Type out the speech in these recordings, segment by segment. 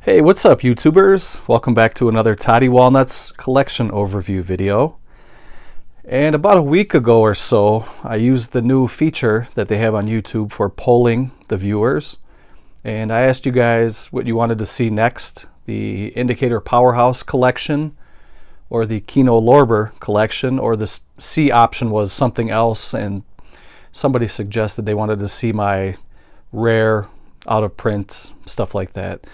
Hey, what's up YouTubers? Welcome back to another Toddy Walnuts collection overview video. And about a week ago or so, I used the new feature that they have on YouTube for polling the viewers. And I asked you guys what you wanted to see next, the Indicator Powerhouse collection or the Kino Lorber collection, or the C option was something else, and somebody suggested they wanted to see my rare, out of print, stuff like that.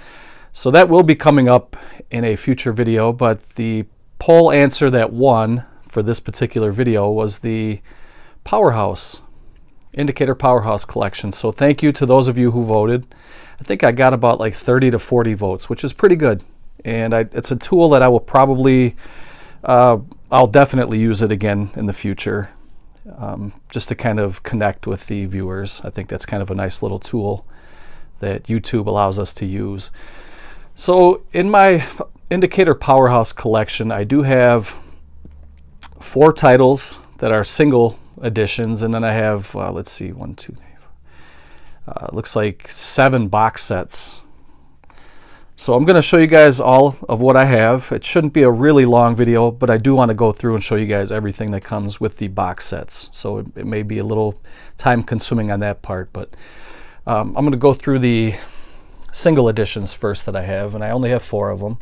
So that will be coming up in a future video, but the poll answer that won for this particular video was the Powerhouse, Indicator Powerhouse collection. So thank you to those of you who voted. I think I got about like 30 to 40 votes, which is pretty good. And it's a tool that I will probably, I'll definitely use it again in the future, just to kind of connect with the viewers. I think that's kind of a nice little tool that YouTube allows us to use. So in my Indicator Powerhouse collection, I do have 4 titles that are single editions, and then I have, let's see, 1, 2, 3, 4, looks like 7 box sets. So I'm going to show you guys all of what I have. It shouldn't be a really long video, but I do want to go through and show you guys everything that comes with the box sets. So it may be a little time consuming on that part, but I'm going to go through the single editions first that I have, and I only have 4 of them.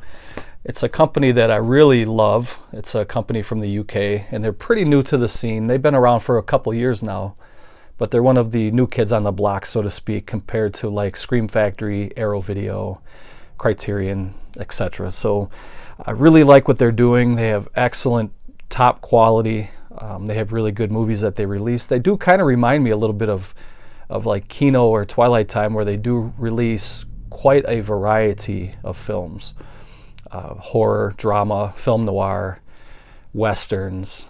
It's a company that I really love. It's a company from the UK, and they're pretty new to the scene. They've been around for a couple years now, but they're one of the new kids on the block, so to speak, compared to like Scream Factory, Arrow Video, Criterion, etc. So I really like what they're doing. They have excellent top quality. They have really good movies that they release. They do kind of remind me a little bit of like Kino or Twilight Time, where they do release quite a variety of films. Horror, drama, film noir, westerns.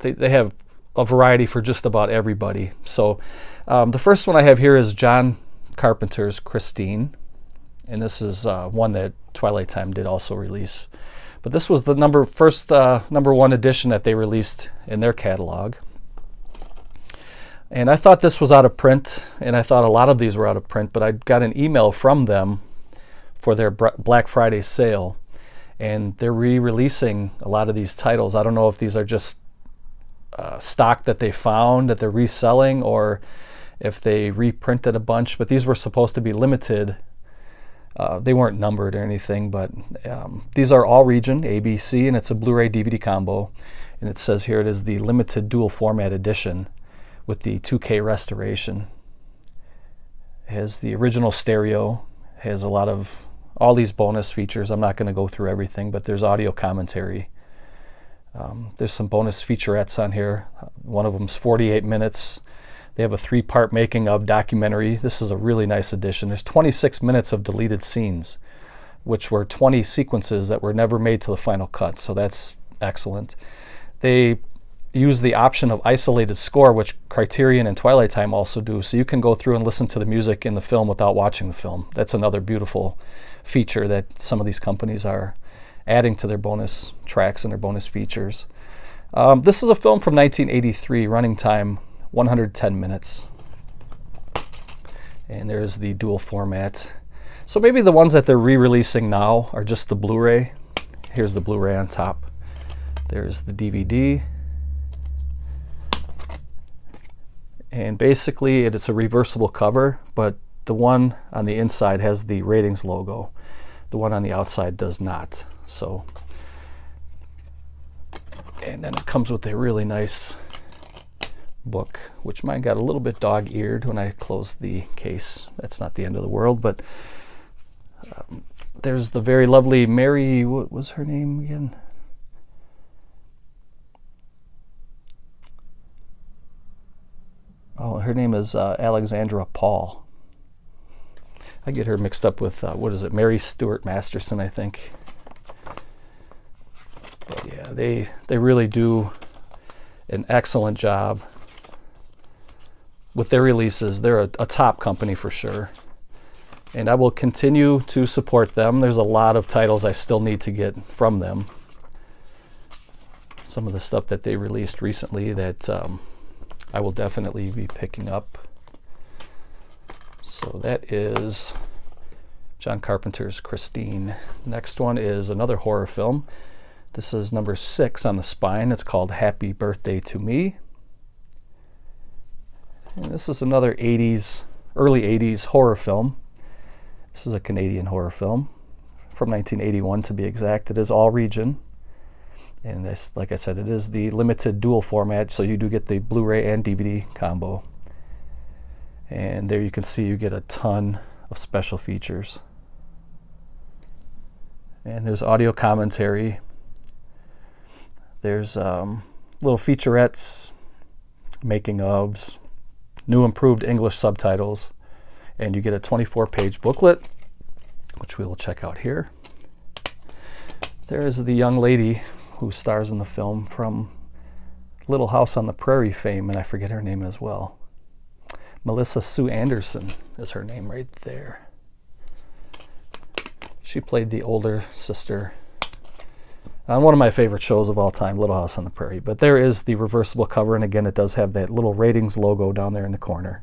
They have a variety for just about everybody. So the first one I have here is John Carpenter's Christine, and this is one that Twilight Time did also release. But this was the first number 1 edition that they released in their catalog. And I thought this was out of print, and I thought a lot of these were out of print, but I got an email from them for their Black Friday sale, and they're re-releasing a lot of these titles. I don't know if these are just stock that they found that they're reselling, or if they reprinted a bunch, but these were supposed to be limited. They weren't numbered or anything, but these are all region, ABC, and it's a Blu-ray DVD combo, and it says here it is the limited dual format edition with the 2K restoration. It has the original stereo, has a lot of all these bonus features. I'm not going to go through everything, but there's audio commentary. There's some bonus featurettes on here. One of them's 48 minutes. They have a 3-part making of documentary. This is a really nice edition. There's 26 minutes of deleted scenes, which were 20 sequences that were never made to the final cut, so that's excellent. They use the option of isolated score, which Criterion and Twilight Time also do, so you can go through and listen to the music in the film without watching the film. That's another beautiful feature that some of these companies are adding to their bonus tracks and their bonus features. This is a film from 1983, running time 110 minutes. And there's the dual format. So maybe the ones that they're re-releasing now are just the Blu-ray. Here's the Blu-ray on top. There's the DVD. And basically it's a reversible cover, but the one on the inside has the ratings logo. The one on the outside does not. So, and then it comes with a really nice book, which mine got a little bit dog-eared when I closed the case. That's not the end of the world, but there's the very lovely Mary, what was her name again? Oh, her name is Alexandra Paul. I get her mixed up with, what is it, Mary Stuart Masterson, I think. But yeah, they really do an excellent job with their releases. They're a top company for sure. And I will continue to support them. There's a lot of titles I still need to get from them. Some of the stuff that they released recently that I will definitely be picking up. So that is John Carpenter's Christine. Next one is another horror film. This is number 6 on the spine. It's called Happy Birthday to Me. And this is another 80s, early 80s horror film. This is a Canadian horror film from 1981 to be exact. It is all region. And this, like I said, it is the limited dual format, so you do get the Blu-ray and DVD combo. And there you can see you get a ton of special features. And there's audio commentary. There's little featurettes, making ofs, new improved English subtitles, and you get a 24-page booklet, which we will check out here. There is the young lady who stars in the film from Little House on the Prairie fame, and I forget her name as well. Melissa Sue Anderson is her name right there. She played the older sister on one of my favorite shows of all time, Little House on the Prairie. But there is the reversible cover, and again, it does have that little ratings logo down there in the corner.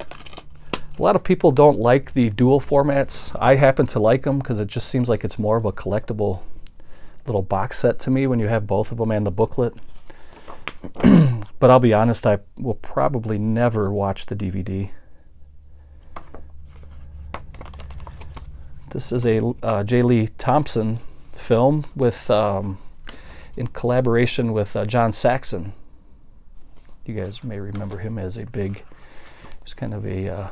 A lot of people don't like the dual formats. I happen to like them because it just seems like it's more of a collectible little box set to me when you have both of them and the booklet. But I'll be honest, I will probably never watch the DVD. This is a J. Lee Thompson film with in collaboration with John Saxon. You guys may remember him as a big, he's kind of a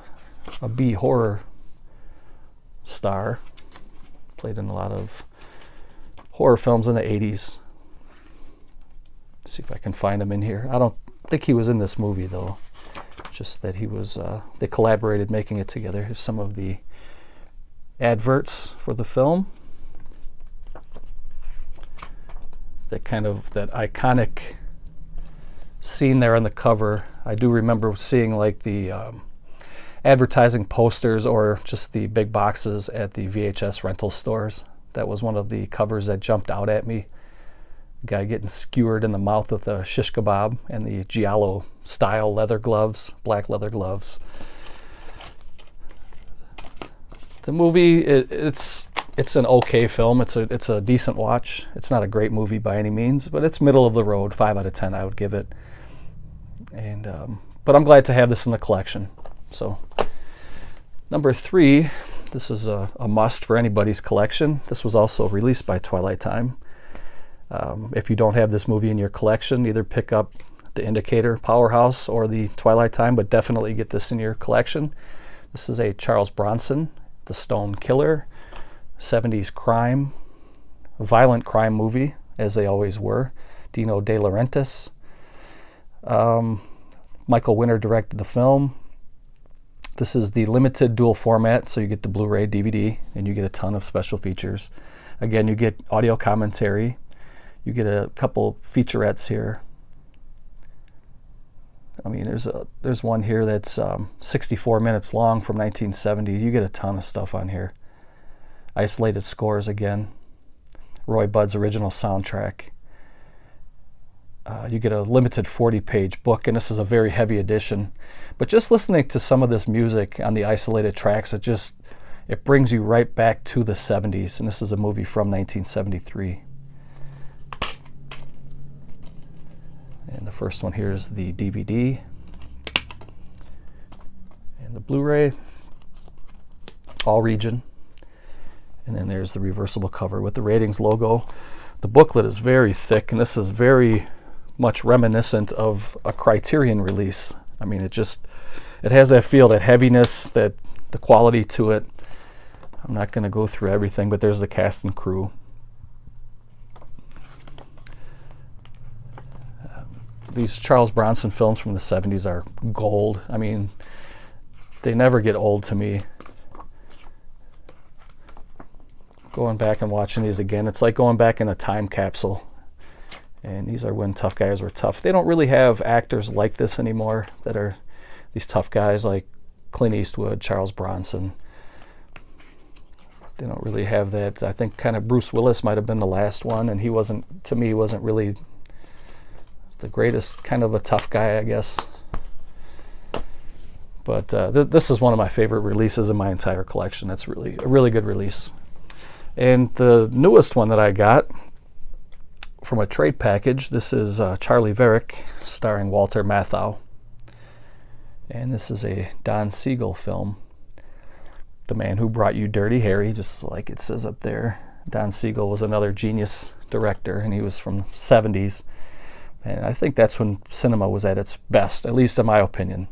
B horror star. Played in a lot of horror films in the 80s. See if I can find him in here. I don't think he was in this movie though. Just that he was, they collaborated making it together. Here's some of the adverts for the film. That iconic scene there on the cover. I do remember seeing like the advertising posters or just the big boxes at the VHS rental stores. That was one of the covers that jumped out at me. A guy getting skewered in the mouth with a shish kebab and the giallo style leather gloves, black leather gloves. The movie, it's an okay film. It's a decent watch. It's not a great movie by any means, but it's middle of the road. 5 out of 10 I would give it. And but I'm glad to have this in the collection. So number 3, this is a must for anybody's collection. This was also released by Twilight Time. If you don't have this movie in your collection, either pick up The Indicator, Powerhouse, or the Twilight Time, but definitely get this in your collection. This is a Charles Bronson, The Stone Killer, 70s crime, a violent crime movie, as they always were. Dino De Laurentiis. Michael Winner directed the film. This is the limited dual format, so you get the Blu-ray, DVD, and you get a ton of special features. Again, you get audio commentary. You get a couple featurettes here. I mean, there's one here that's 64 minutes long from 1970. You get a ton of stuff on here. Isolated scores again. Roy Budd's original soundtrack. You get a limited 40-page book, and this is a very heavy edition. But just listening to some of this music on the isolated tracks, it brings you right back to the 70s. And this is a movie from 1973. And the first one here is the DVD and the Blu-ray, all region. And then there's the reversible cover with the ratings logo. The booklet is very thick, and this is very much reminiscent of a Criterion release. I mean, it has that feel, that heaviness, the quality to it. I'm not going to go through everything, but there's the cast and crew. These Charles Bronson films from the 70s are gold. I mean, they never get old to me. Going back and watching these again, it's like going back in a time capsule. And these are when tough guys were tough. They don't really have actors like this anymore that are these tough guys like Clint Eastwood, Charles Bronson. They don't really have that. I think kind of Bruce Willis might have been the last one, and he wasn't really the greatest, kind of a tough guy, I guess. But this is one of my favorite releases in my entire collection. That's really a really good release. And the newest one that I got from a trade package, this is Charley Varrick, starring Walter Matthau. And this is a Don Siegel film. The man who brought you Dirty Harry, just like it says up there. Don Siegel was another genius director, and he was from the 70s. And I think that's when cinema was at its best, at least in my opinion.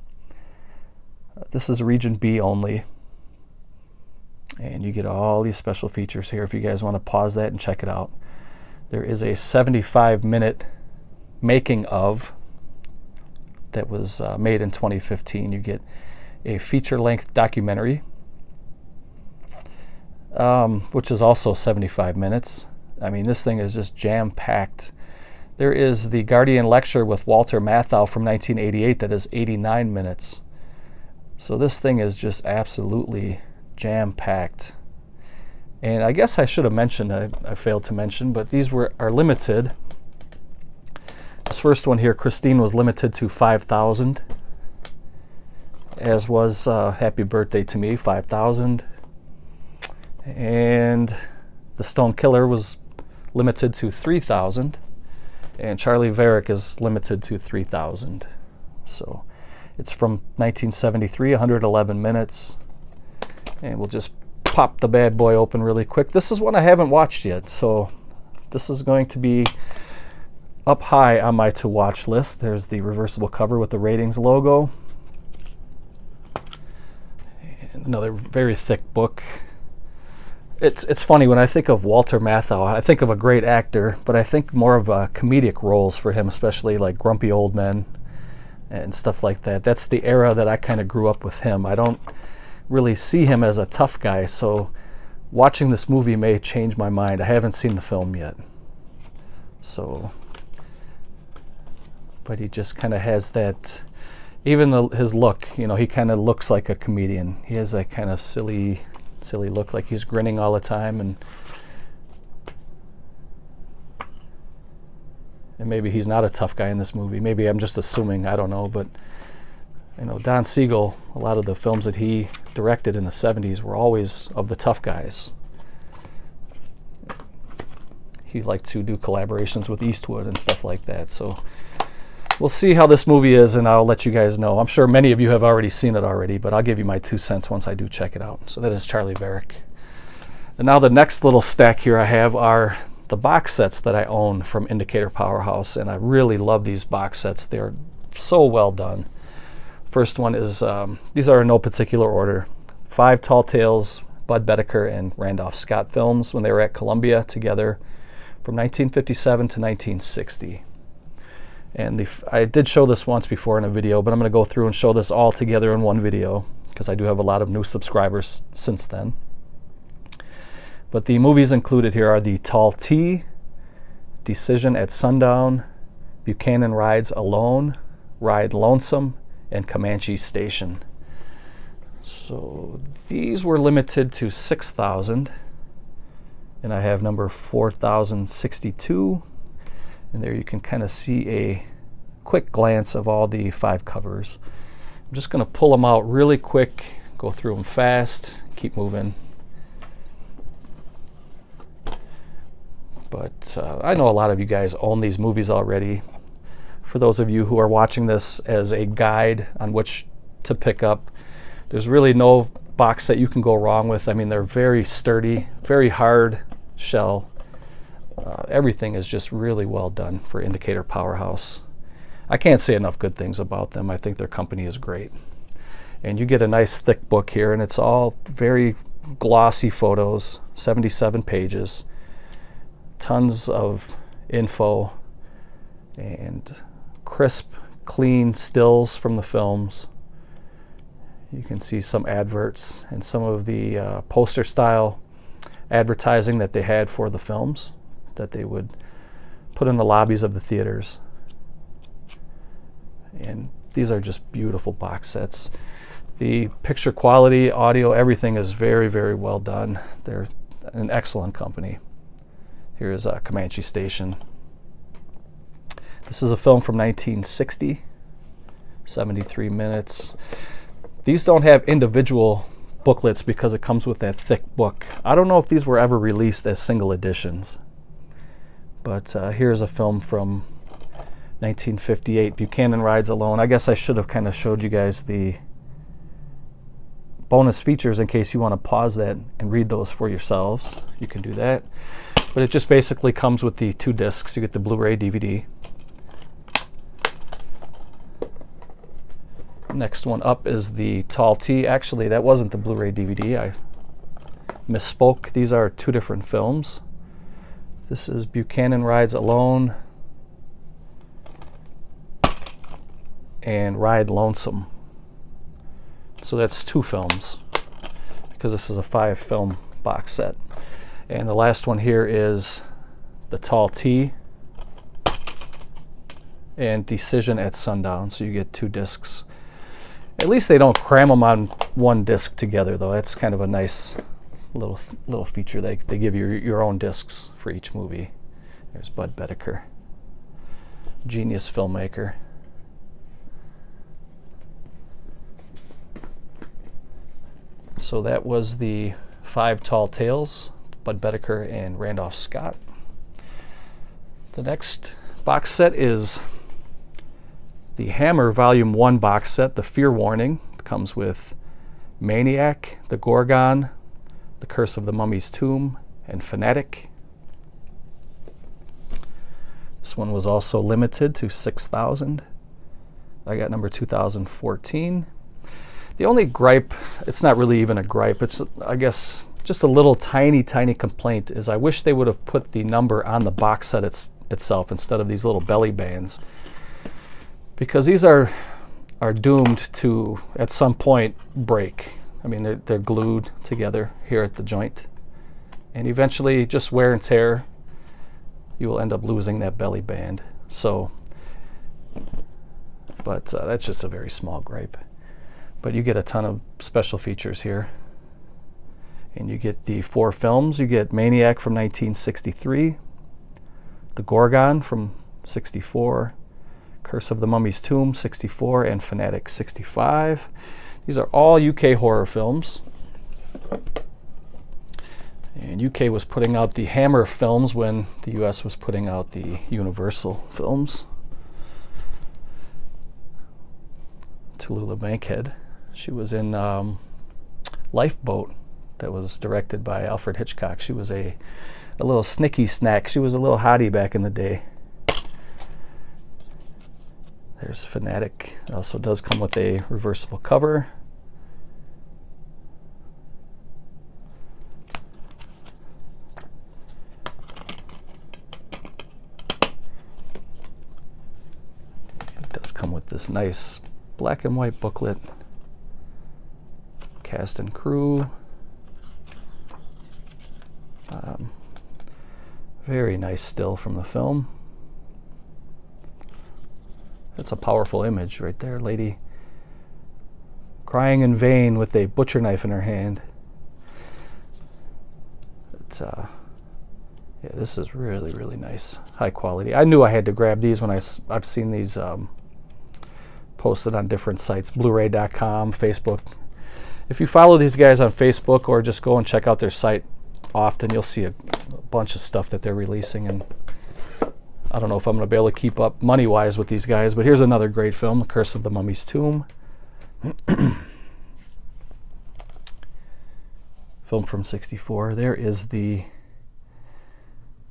This is Region B only. And you get all these special features here if you guys want to pause that and check it out. There is a 75-minute making of that was made in 2015. You get a feature-length documentary, which is also 75 minutes. I mean, this thing is just jam-packed. There is the Guardian Lecture with Walter Matthau from 1988 that is 89 minutes. So this thing is just absolutely jam-packed. And I guess I should have mentioned, I failed to mention, but these are limited. This first one here, Christine, was limited to 5,000, as was Happy Birthday to Me, 5,000. And The Stone Killer was limited to 3,000. And Charley Varrick is limited to 3,000. So it's from 1973, 111 minutes. And we'll just pop the bad boy open really quick. This is one I haven't watched yet, so this is going to be up high on my to-watch list. There's the reversible cover with the ratings logo. And another very thick book. It's funny, when I think of Walter Matthau, I think of a great actor, but I think more of comedic roles for him, especially like Grumpy Old Men and stuff like that. That's the era that I kind of grew up with him. I don't really see him as a tough guy, so watching this movie may change my mind. I haven't seen the film yet. So, but he just kind of has that, even his look, you know, he kind of looks like a comedian. He has that kind of silly look, like he's grinning all the time, and maybe he's not a tough guy in this movie. Maybe I'm just assuming, I don't know, but you know, Don Siegel, a lot of the films that he directed in the 70s were always of the tough guys. He liked to do collaborations with Eastwood and stuff like that. So we'll see how this movie is, and I'll let you guys know. I'm sure many of you have already seen it already, but I'll give you my 2 cents once I do check it out. So that is Charley Varrick. And now the next little stack here I have are the box sets that I own from Indicator Powerhouse, and I really love these box sets. They're so well done. First one is, these are in no particular order, 5 Tall Tales, Bud Bedecker and Randolph Scott films when they were at Columbia together from 1957 to 1960. And I did show this once before in a video, but I'm going to go through and show this all together in one video because I do have a lot of new subscribers since then. But the movies included here are The Tall T, Decision at Sundown, Buchanan Rides Alone, Ride Lonesome, and Comanche Station. So these were limited to 6,000, and I have number 4062, and there you can kind of see a quick glance of all the 5 covers. I'm just going to pull them out really quick, go through them fast, keep moving. But I know a lot of you guys own these movies already. For those of you who are watching this as a guide on which to pick up, there's really no box set you can go wrong with. I mean, they're very sturdy, very hard shell. Everything is just really well done for Indicator Powerhouse. I can't say enough good things about them. I think their company is great. And you get a nice thick book here, and it's all very glossy photos, 77 pages, tons of info, and crisp, clean stills from the films. You can see some adverts and some of the poster style advertising that they had for the films that they would put in the lobbies of the theaters. And these are just beautiful box sets. The picture quality, audio, everything is very, very well done. They're an excellent company. Here's Comanche Station. This is a film from 1960, 73 minutes. These don't have individual booklets because it comes with that thick book. I don't know if these were ever released as single editions, but here's a film from 1958, Buchanan Rides Alone. I guess I should have kind of showed you guys the bonus features in case you want to pause that and read those for yourselves. You can do that. But it just basically comes with the 2 discs. You get the Blu-ray DVD. Next one up is the Tall T. Actually, that wasn't the Blu-ray DVD. I misspoke. These are 2 different films. This is Buchanan Rides Alone and Ride Lonesome. So that's 2 films because this is a 5-film box set. And the last one here is the Tall T and Decision at Sundown. So you get 2 discs. At least they don't cram them on 1 disc together, though. That's kind of a nice little feature. They give you your own discs for each movie. There's Bud Bedecker, genius filmmaker. So that was the 5 Tall Tales, Bud Bedecker and Randolph Scott. The next box set is the Hammer Volume 1 box set, The Fear Warning. It comes with Maniac, The Gorgon, The Curse of the Mummy's Tomb, and Fanatic. This one was also limited to 6,000. I got number 2014. The only gripe, it's not really even a gripe, it's, I guess, just a little tiny complaint, is I wish they would have put the number on the box set itself instead of these little belly bands. Because these are doomed to, at some point, break. I mean, they're glued together here at the joint. And eventually, just wear and tear, you will end up losing that belly band. So, but that's just a very small gripe. But you get a ton of special features here. And you get the 4 films. You get Maniac from 1963, The Gorgon from 64, Curse of the Mummy's Tomb 64, and Fanatic 65. These are all UK horror films. And UK was putting out the Hammer films when the US was putting out the Universal films. Tallulah Bankhead. She was in Lifeboat, that was directed by Alfred Hitchcock. She was a little snicky snack. She was a little hottie back in the day. There's Fanatic. It also does come with a reversible cover. It does come with this nice black and white booklet. Cast and crew. Very nice still from the film. That's a powerful image right there. Lady crying in vain with a butcher knife in her hand. It's, yeah, this is really nice. High quality. I knew I had to grab these when I've seen these posted on different sites. Blu-ray.com, Facebook. If you follow these guys on Facebook or just go and check out their site often, you'll see a bunch of stuff that they're releasing, and I don't know if I'm going to be able to keep up money-wise with these guys, but here's another great film, The Curse of the Mummy's Tomb. Film from 64. There is the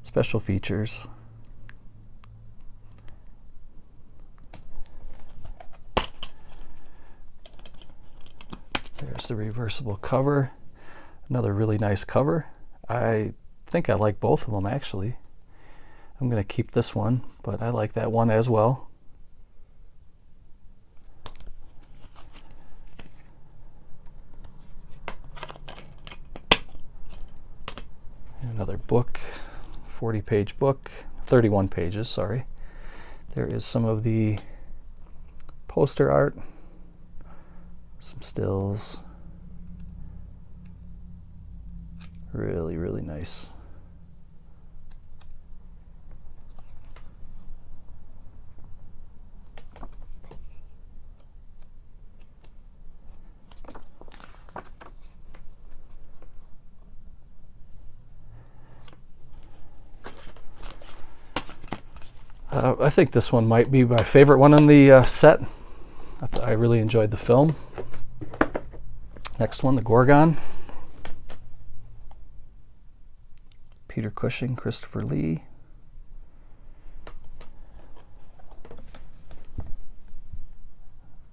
special features. There's the reversible cover. Another really nice cover. I think I like both of them, actually. I'm going to keep this one, but I like that one as well. Another book, 40-page book, 31 pages, sorry. There is some of the poster art, some stills. Really nice. I think this one might be my favorite one in the set. I really enjoyed the film. Next one, The Gorgon. Peter Cushing, Christopher Lee.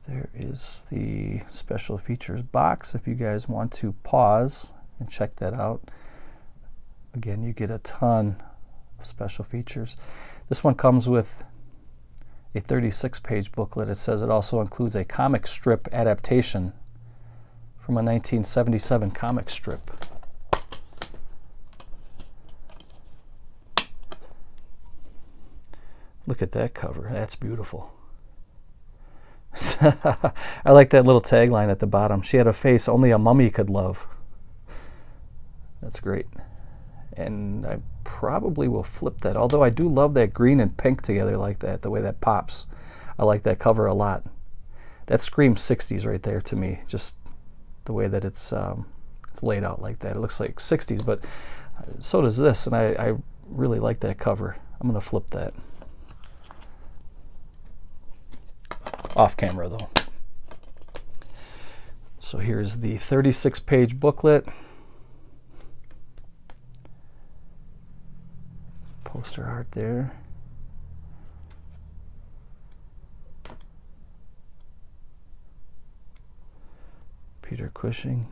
There is the special features box if you guys want to pause and check that out. Again, you get a ton of special features. This one comes with a 36-page booklet. It says it also includes a comic strip adaptation from a 1977 comic strip. Look at that cover. That's beautiful. I like that little tagline at the bottom. She had a face only a mummy could love. That's great. And I probably will flip that, although I do love that green and pink together like that, the way that pops. I like that cover a lot. That screams 60s right there to me, just the way that it's laid out like that. It looks like 60s, but so does this, and I really like that cover. I'm going to flip that. Off camera though. So here's the 36-page booklet. Poster art there. Peter Cushing.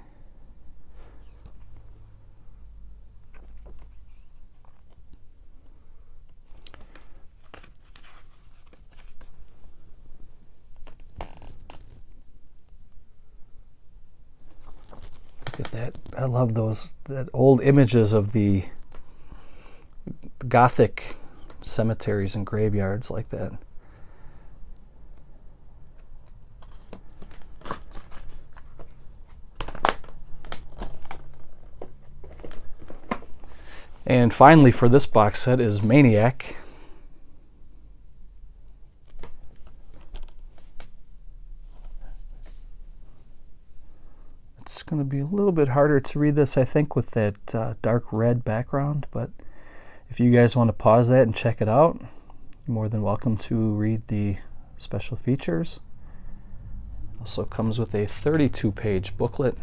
Look at that. I love that old images of the Gothic cemeteries and graveyards like that. And finally for this box set is Maniac. It's going to be a little bit harder to read this, I think, with that dark red background, but if you guys want to pause that and check it out, you're more than welcome to read the special features. Also comes with a 32-page booklet.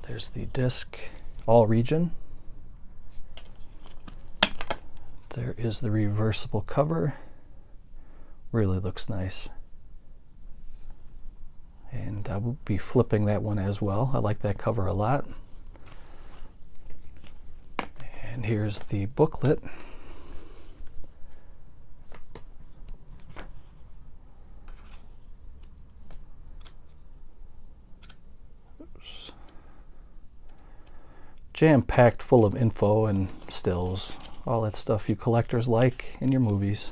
There's the disc, all region. There is the reversible cover. Really looks nice. And I will be flipping that one as well. I like that cover a lot. And here's the booklet. Jam-packed full of info and stills, all that stuff you collectors like in your movies.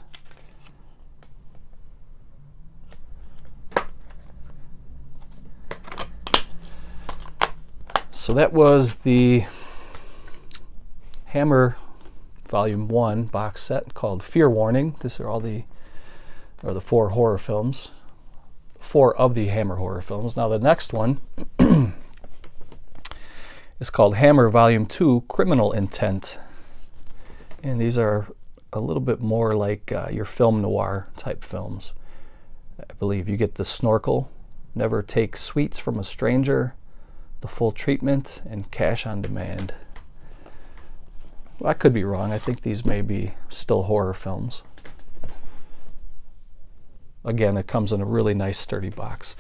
So that was the Hammer Volume 1 box set called Fear Warning. These are all the 4 horror films. 4 of the Hammer horror films. Now the next one is called Hammer Volume 2 Criminal Intent. And these are a little bit more like your film noir type films. I believe you get The Snorkel, Never Take Sweets from a Stranger, The Full Treatment, and Cash on Demand. Well, I could be wrong. I think these may be still horror films. Again, it comes in a really nice sturdy box.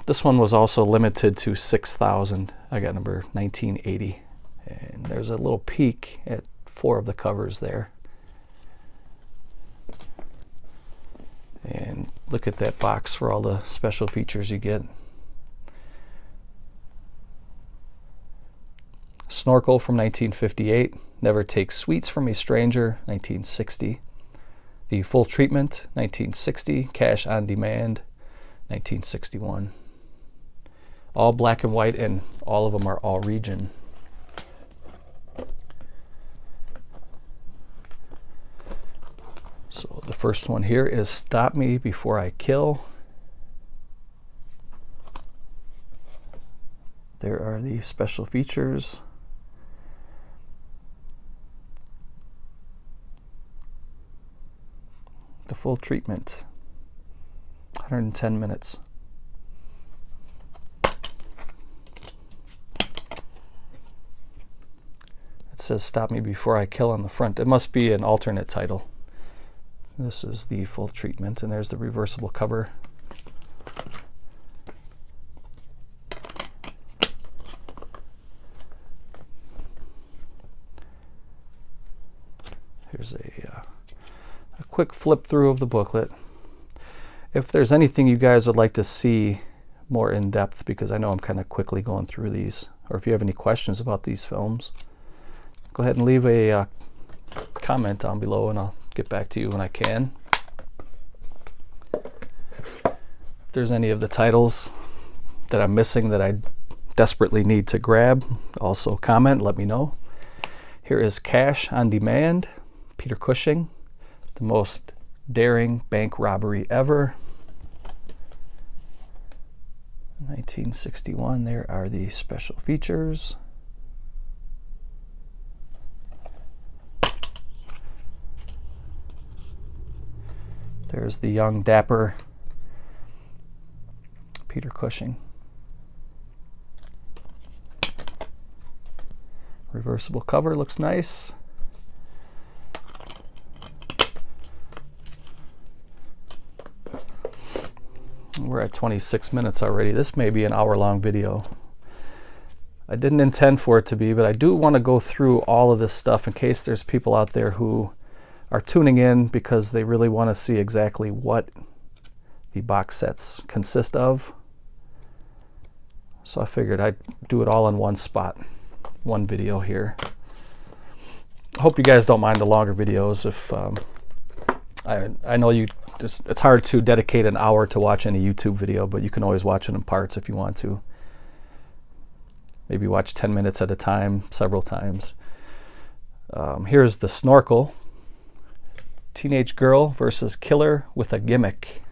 This one was also limited to 6,000. I got number 1980. And there's a little peek at 4 of the covers there. And look at that box for all the special features you get. Snorkel from 1958, Never Take Sweets from a Stranger, 1960. The Full Treatment, 1960. Cash on Demand, 1961. All black and white, and all of them are all region. So the first one here is Stop Me Before I Kill. There are the special features. full treatment. 110 minutes. It says "Stop Me Before I Kill" on the front. It must be an alternate title. This is the full treatment, and there's the reversible cover. Here's a quick flip through of the booklet. If there's anything you guys would like to see more in depth, because I know I'm kind of quickly going through these, or if you have any questions about these films, go ahead and leave a comment down below and I'll get back to you when I can. If there's any of the titles that I'm missing that I desperately need to grab, also comment, let me know. Here is Cash on Demand, Peter Cushing, the most daring bank robbery ever. 1961, there are the special features. There's the young, dapper Peter Cushing. Reversible cover, looks nice. We're at 26 minutes already. This may be an hour-long video. I didn't intend for it to be, but I do want to go through all of this stuff in case there's people out there who are tuning in because they really want to see exactly what the box sets consist of. So I figured I'd do it all in one spot, one video here. I hope you guys don't mind the longer videos. If I know it's hard to dedicate an hour to watch any YouTube video, but you can always watch it in parts if you want to. Maybe watch 10 minutes at a time, several times. Here's the Snorkel. Teenage girl versus killer with a gimmick.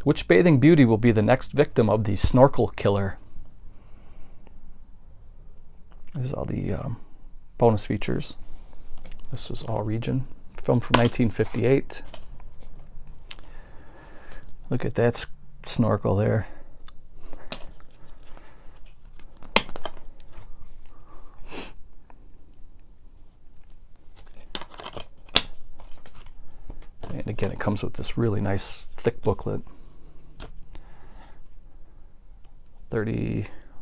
Which bathing beauty will be the next victim of the Snorkel killer? There's all the bonus features. This is all region. Film from 1958. Look at that snorkel there. And again, it comes with this really nice thick booklet.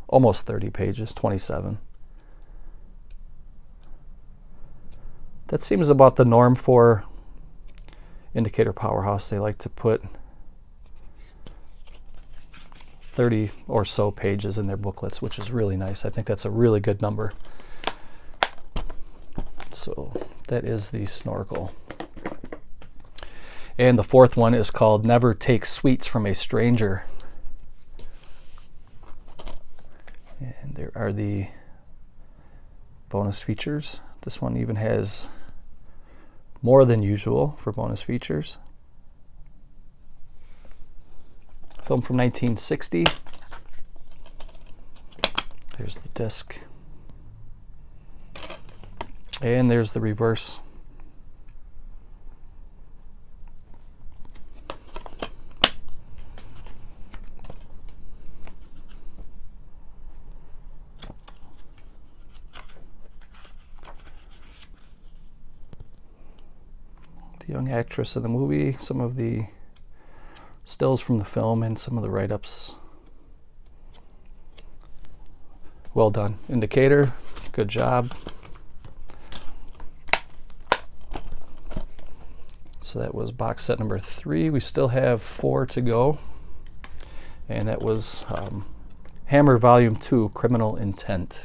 Almost 30 pages, 27. That seems about the norm for Indicator Powerhouse. They like to put 30 or so pages in their booklets, which is really nice. I think that's a really good number. So that is the Snorkel. And the fourth one is called Never Take Sweets from a Stranger. And there are the bonus features. This one even has more than usual for bonus features. Film from 1960. There's the disc. And there's the reverse. Young actress in the movie, some of the stills from the film, and some of the write-ups. Well done, Indicator. Good job. So that was box set number 3. We still have 4 to go. And that was Hammer Volume 2, Criminal Intent.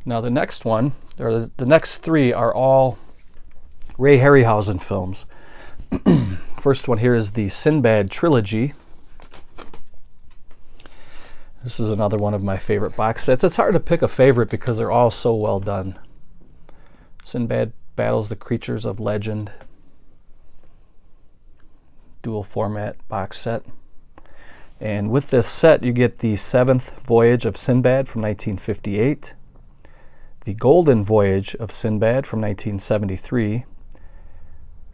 Now the next one, or the next 3 are all Ray Harryhausen films. First one here is the Sinbad Trilogy. This is another one of my favorite box sets. It's hard to pick a favorite because they're all so well done. Sinbad battles the creatures of legend. Dual format box set. And with this set you get the 7th Voyage of Sinbad from 1958. The Golden Voyage of Sinbad from 1973.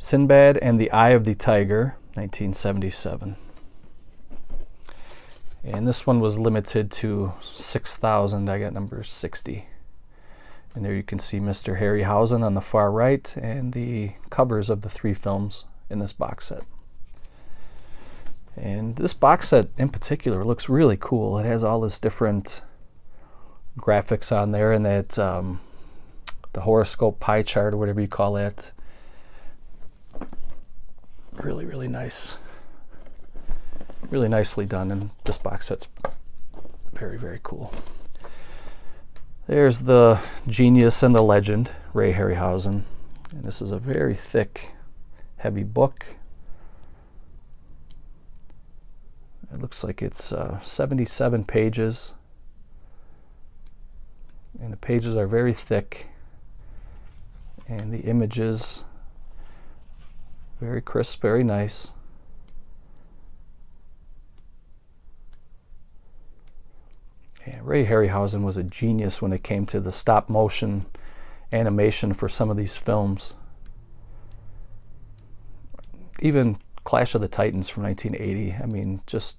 Sinbad and the Eye of the Tiger, 1977. And this one was limited to 6,000. I got number 60. And there you can see Mr. Harryhausen on the far right and the covers of the 3 films in this box set. And this box set in particular looks really cool. It has all this different graphics on there, and that the horoscope pie chart or whatever you call it. Really, really nice. Really nicely done, and this box set's very, very cool. There's the genius and the legend, Ray Harryhausen. And this is a very thick, heavy book. It looks like it's 77 pages. And the pages are very thick. And the images, very crisp, very nice. And Ray Harryhausen was a genius when it came to the stop motion animation for some of these films. Even Clash of the Titans from 1980. I mean, just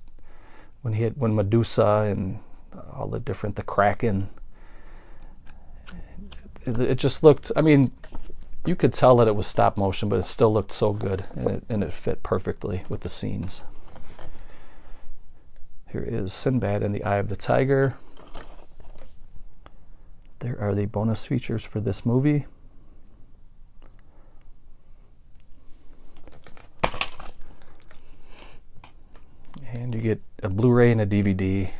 when Medusa and all the different, the Kraken, it just looked, I mean, you could tell that it was stop motion, but it still looked so good, and it fit perfectly with the scenes. Here is Sinbad and the Eye of the Tiger. There are the bonus features for this movie. And you get a Blu-ray and a DVD.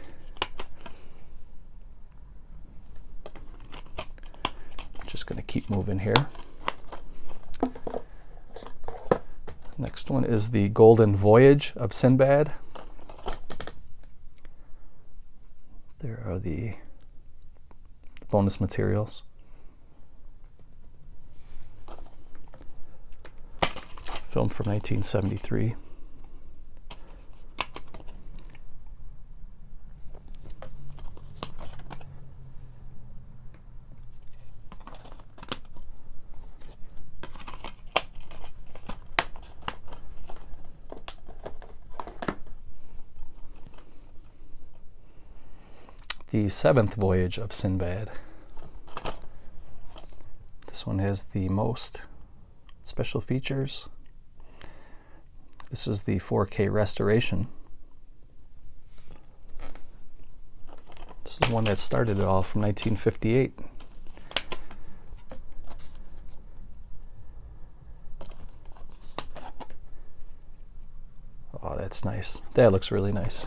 Just going to keep moving here. Next one is the Golden Voyage of Sinbad. There are the bonus materials. Film from 1973. The Seventh Voyage of Sinbad. This one has the most special features. This is the 4K restoration. This is one that started it all from 1958. Oh, that's nice. That looks really nice.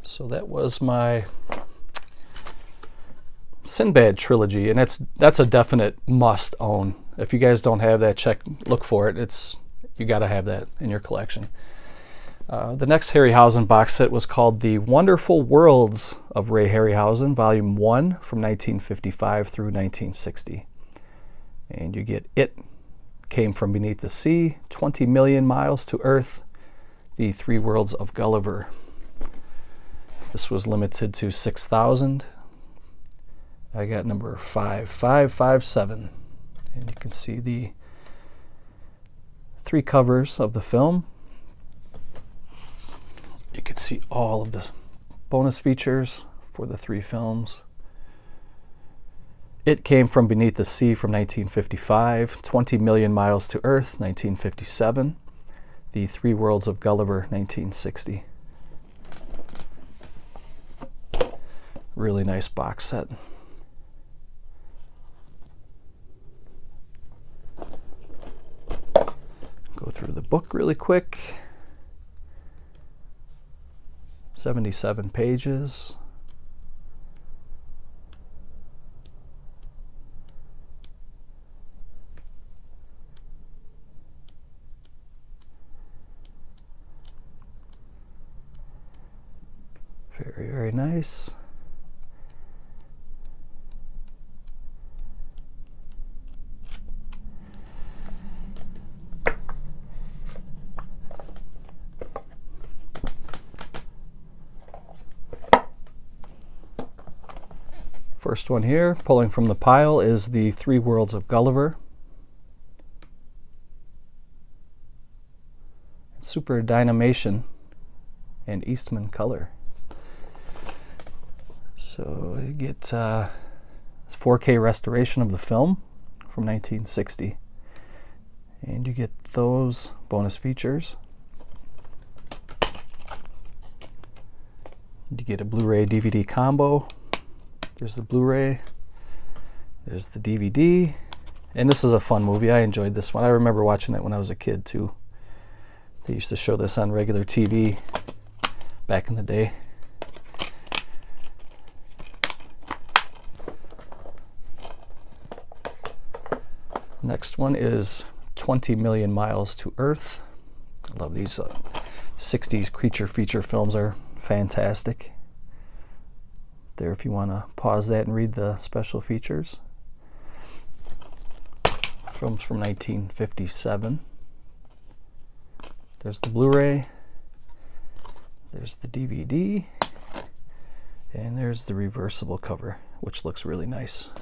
So that was my Sinbad Trilogy, and that's a definite must own. If you guys don't have that, look for it. You got to have that in your collection. The next Harryhausen box set was called The Wonderful Worlds of Ray Harryhausen, Volume 1 from 1955 through 1960. And you get It Came from Beneath the Sea, 20 Million Miles to Earth, The 3 Worlds of Gulliver. This was limited to 6,000. I got number 5557. And you can see the 3 covers of the film. You can see all of the bonus features for the 3 films. It Came from Beneath the Sea from 1955, 20 Million Miles to Earth, 1957, The 3 Worlds of Gulliver, 1960. Really nice box set. Go through the book really quick. 77 pages. Very, very nice. First one here, pulling from the pile, is the Three Worlds of Gulliver. Super Dynamation and Eastman color. So you get 4K restoration of the film from 1960. And you get those bonus features. You get a Blu-ray DVD combo. There's the Blu-ray. There's the DVD. And this is a fun movie. I enjoyed this one. I remember watching it when I was a kid too. They used to show this on regular TV back in the day. Next one is 20 Million Miles to Earth. I love these 60s creature feature films, are fantastic. There, if you want to pause that and read the special features. Films from 1957. There's the Blu-ray. There's the DVD. And there's the reversible cover, which looks really nice.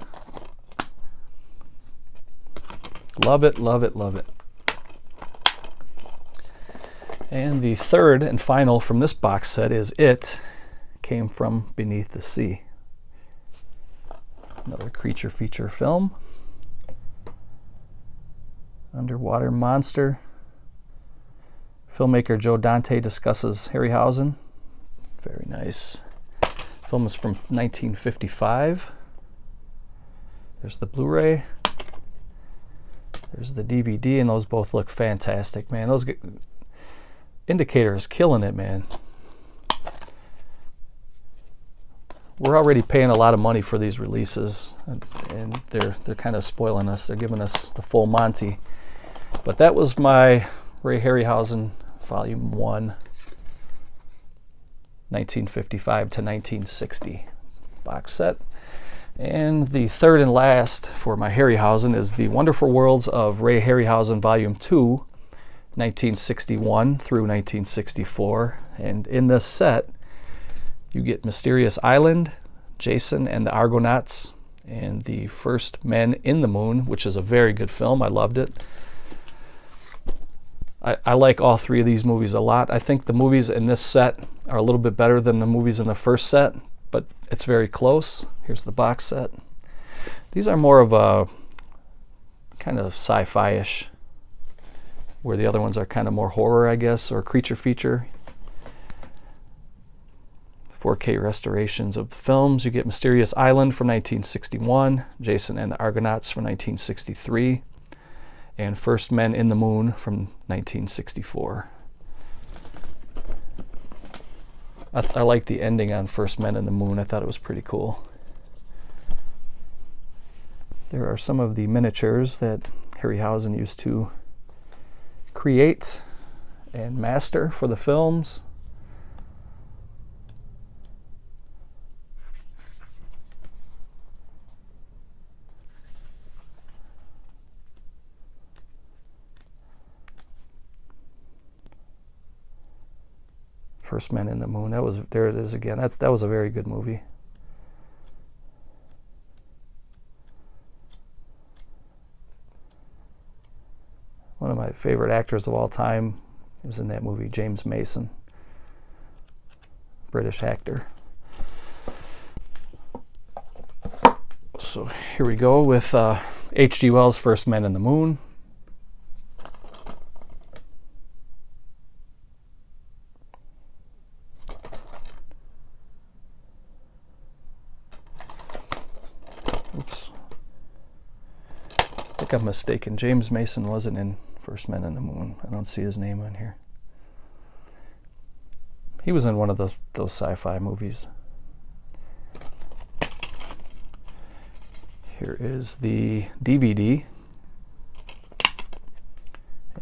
Love it, love it, love it. And the third and final from this box set is It Came From Beneath the Sea. Another creature feature film. Underwater monster. Filmmaker Joe Dante discusses Harryhausen. Very nice. Film is from 1955. There's the Blu-ray. There's the DVD, and those both look fantastic, man. Those Indicator is killing it, man. We're already paying a lot of money for these releases, and they're kind of spoiling us. They're giving us the full Monty. But that was my Ray Harryhausen Volume 1, 1955 to 1960 box set. And the third and last for my Harryhausen is The Wonderful Worlds of Ray Harryhausen Volume 2, 1961 through 1964. And in this set, you get Mysterious Island, Jason and the Argonauts, and The First Men in the Moon, which is a very good film. I loved it. I like all three of these movies a lot. I think the movies in this set are a little bit better than the movies in the first set, but it's very close. Here's the box set. These are more of a kind of sci-fi-ish, where the other ones are kind of more horror, I guess, or creature feature. 4K restorations of the films. You get Mysterious Island from 1961, Jason and the Argonauts from 1963, and First Men in the Moon from 1964. I like the ending on First Men in the Moon. I thought it was pretty cool. There are some of the miniatures that Harryhausen used to create and master for the films. First Men in the Moon. There it is again. That was a very good movie. One of my favorite actors of all time. He was in that movie, James Mason. British actor. So here we go with H.G. Wells' First Men in the Moon. Oops. I think I'm mistaken. James Mason wasn't in First Men in the Moon. I don't see his name on here. He was in one of those sci-fi movies. Here is the DVD.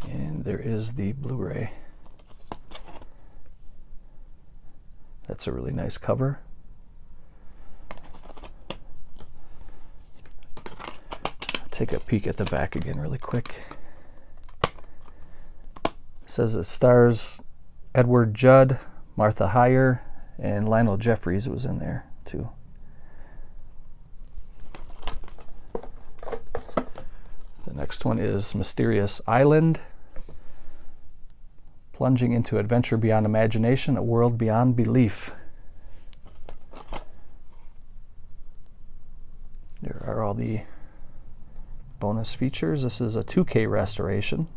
And there is the Blu-ray. That's a really nice cover. Take a peek at the back again really quick. It says it stars Edward Judd, Martha Heyer, and Lionel Jeffries was in there too. next one is Mysterious Island. Plunging into adventure beyond imagination, a world beyond belief. There are all the bonus features. This is a 2K restoration.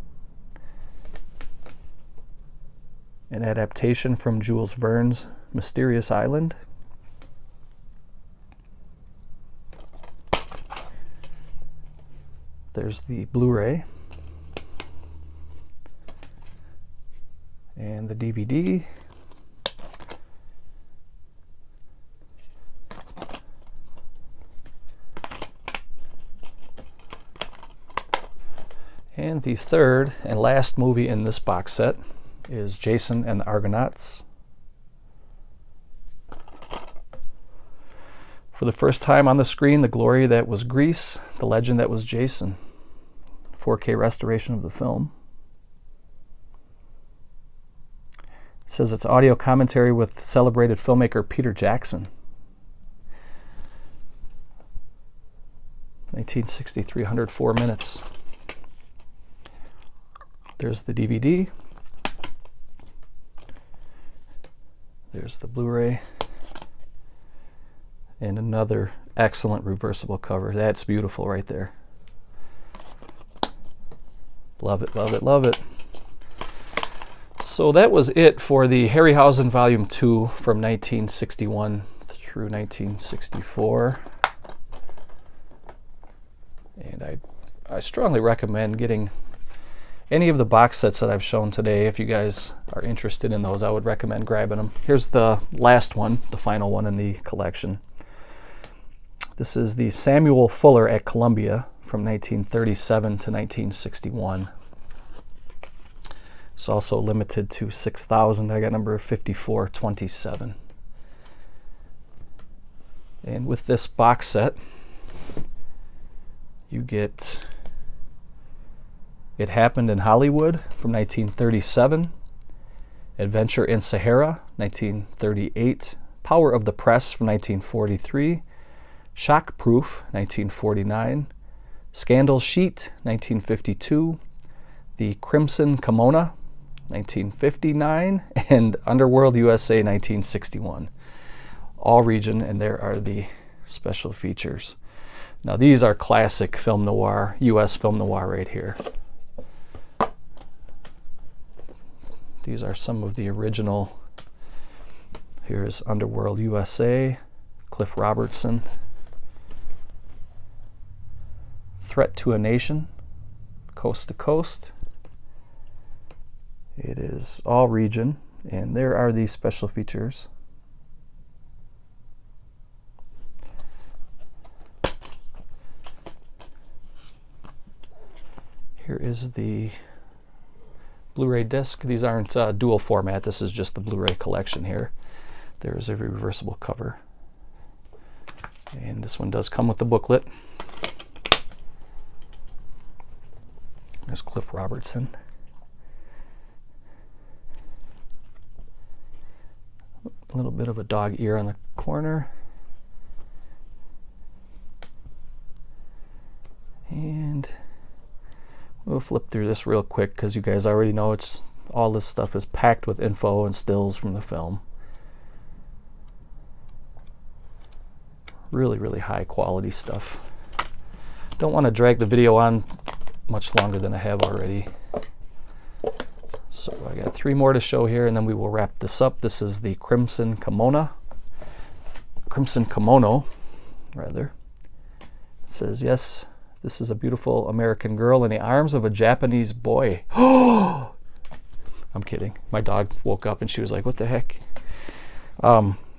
An adaptation from Jules Verne's Mysterious Island. There's the Blu-ray and the DVD. And the third and last movie in this box set is Jason and the Argonauts. For the first time on the screen, the glory that was Greece, the legend that was Jason. 4K restoration of the film. It says it's audio commentary with celebrated filmmaker Peter Jackson. 1963, 104 minutes. There's the DVD. There's the Blu-ray. And another excellent reversible cover. That's beautiful right there. Love it, love it, love it. So that was it for the Harryhausen Volume 2 from 1961 through 1964. And I strongly recommend getting any of the box sets that I've shown today. If you guys are interested in those, I would recommend grabbing them. Here's the last one, the final one in the collection. This is the Samuel Fuller at Columbia from 1937 to 1961. It's also limited to 6,000. I got number 5427. And with this box set, you get It Happened in Hollywood from 1937, Adventure in Sahara, 1938, Power of the Press from 1943, Shockproof, 1949, Scandal Sheet, 1952, The Crimson Kimono, 1959, and Underworld USA, 1961. All region, and there are the special features. Now these are classic film noir, US film noir right here. These are some of the original. Here's Underworld USA, Cliff Robertson. Threat to a Nation, Coast to Coast. It is all region, and there are these special features. Here is the Blu-ray disc. These aren't dual format. This is just the Blu-ray collection here. There's a reversible cover. And this one does come with the booklet. There's Cliff Robertson. A little bit of a dog ear on the corner. And we'll flip through this real quick because you guys already know it's all this stuff is packed with info and stills from the film. Really, really high quality stuff. Don't want to drag the video on much longer than I have already. So I got 3 more to show here, and then we will wrap this up. This is the Crimson Kimono, rather. It says, yes, this is a beautiful American girl in the arms of a Japanese boy. Oh, I'm kidding. My dog woke up and she was like, what the heck?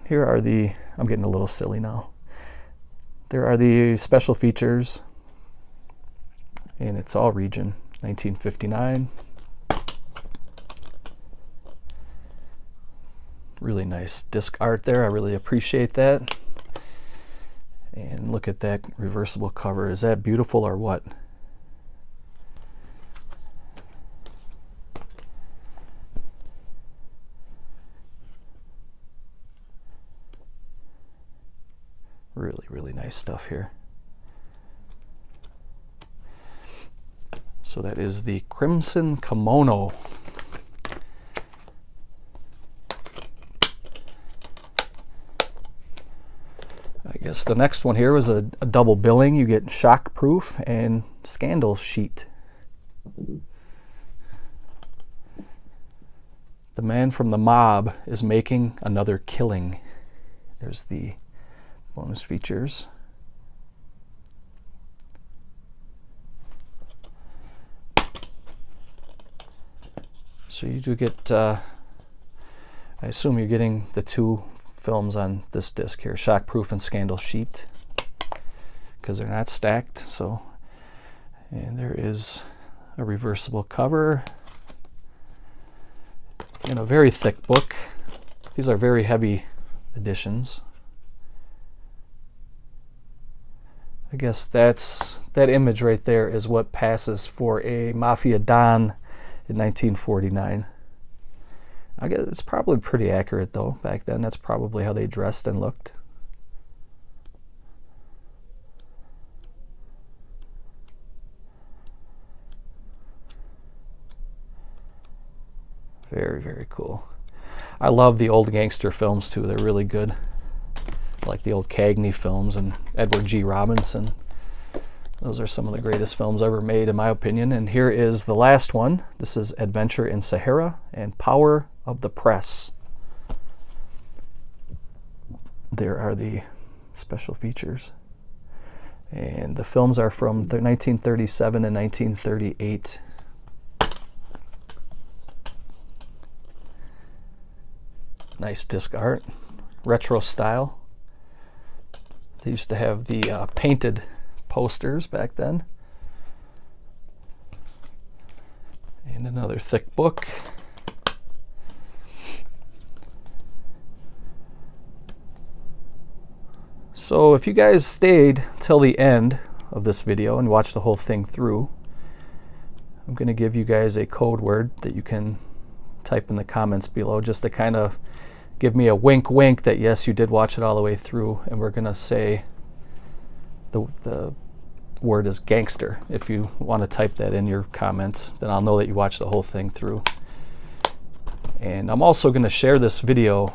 Here are the, I'm getting a little silly now. There are the special features, and it's all region. 1959. Really nice disc art there. I really appreciate that. And look at that reversible cover. Is that beautiful or what? Really, really nice stuff here. So that is the Crimson Kimono. I guess the next one here was a double billing. You get Shock Proof and Scandal Sheet. The man from the mob is making another killing. There's the bonus features. So you do get, I assume you're getting the two films on this disc here, Shock Proof and Scandal Sheet, because they're not stacked. So, and there is a reversible cover and a very thick book. These are very heavy editions. I guess that image right there is what passes for a Mafia Don in 1949. I guess it's probably pretty accurate though. Back then, that's probably how they dressed and looked. Very, very cool. I love the old gangster films too. They're really good. Like the old Cagney films and Edward G. Robinson. Those are some of the greatest films ever made, in my opinion. And here is the last one. This is Adventure in Sahara and Power of the Press. There are the special features. And the films are from 1937 and 1938. Nice disc art. Retro style. They used to have the painted posters back then. And another thick book. So if you guys stayed till the end of this video and watched the whole thing through, I'm going to give you guys a code word that you can type in the comments below just to kind of give me a wink wink that yes, you did watch it all the way through. And we're going to say the word is gangster. If you want to type that in your comments, then I'll know that you watched the whole thing through. And I'm also going to share this video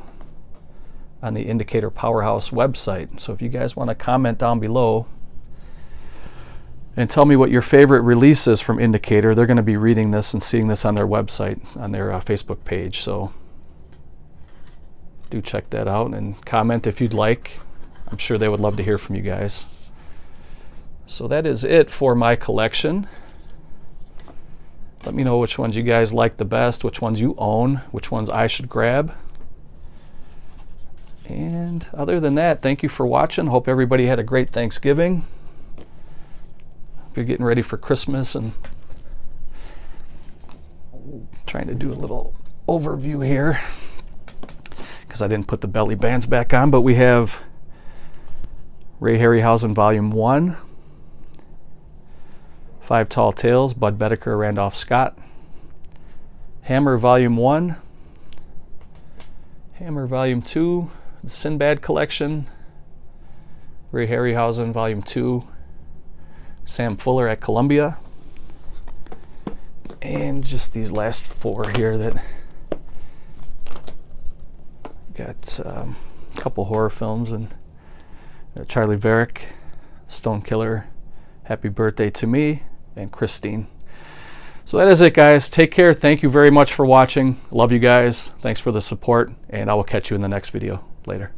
on the Indicator Powerhouse website. So if you guys want to comment down below and tell me what your favorite release is from Indicator, they're going to be reading this and seeing this on their website, on their Facebook page. So do check that out and comment if you'd like. I'm sure they would love to hear from you guys. So that is it for my collection. Let me know which ones you guys like the best, which ones you own, which ones I should grab. And other than that, thank you for watching. Hope everybody had a great Thanksgiving. Hope you're getting ready for Christmas, and trying to do a little overview here because I didn't put the belly bands back on, but we have Ray Harryhausen Volume 1, Five Tall Tales, Bud Bedecker, Randolph Scott, Hammer Volume 1, Hammer Volume 2, the Sinbad Collection, Ray Harryhausen Volume 2, Sam Fuller at Columbia, and just these last four here that got a couple horror films, and Charley Varrick, Stone Killer, Happy Birthday to Me, and Christine. So that is it, guys. Take care. Thank you very much for watching. Love you guys. Thanks for the support, and I will catch you in the next video. Later.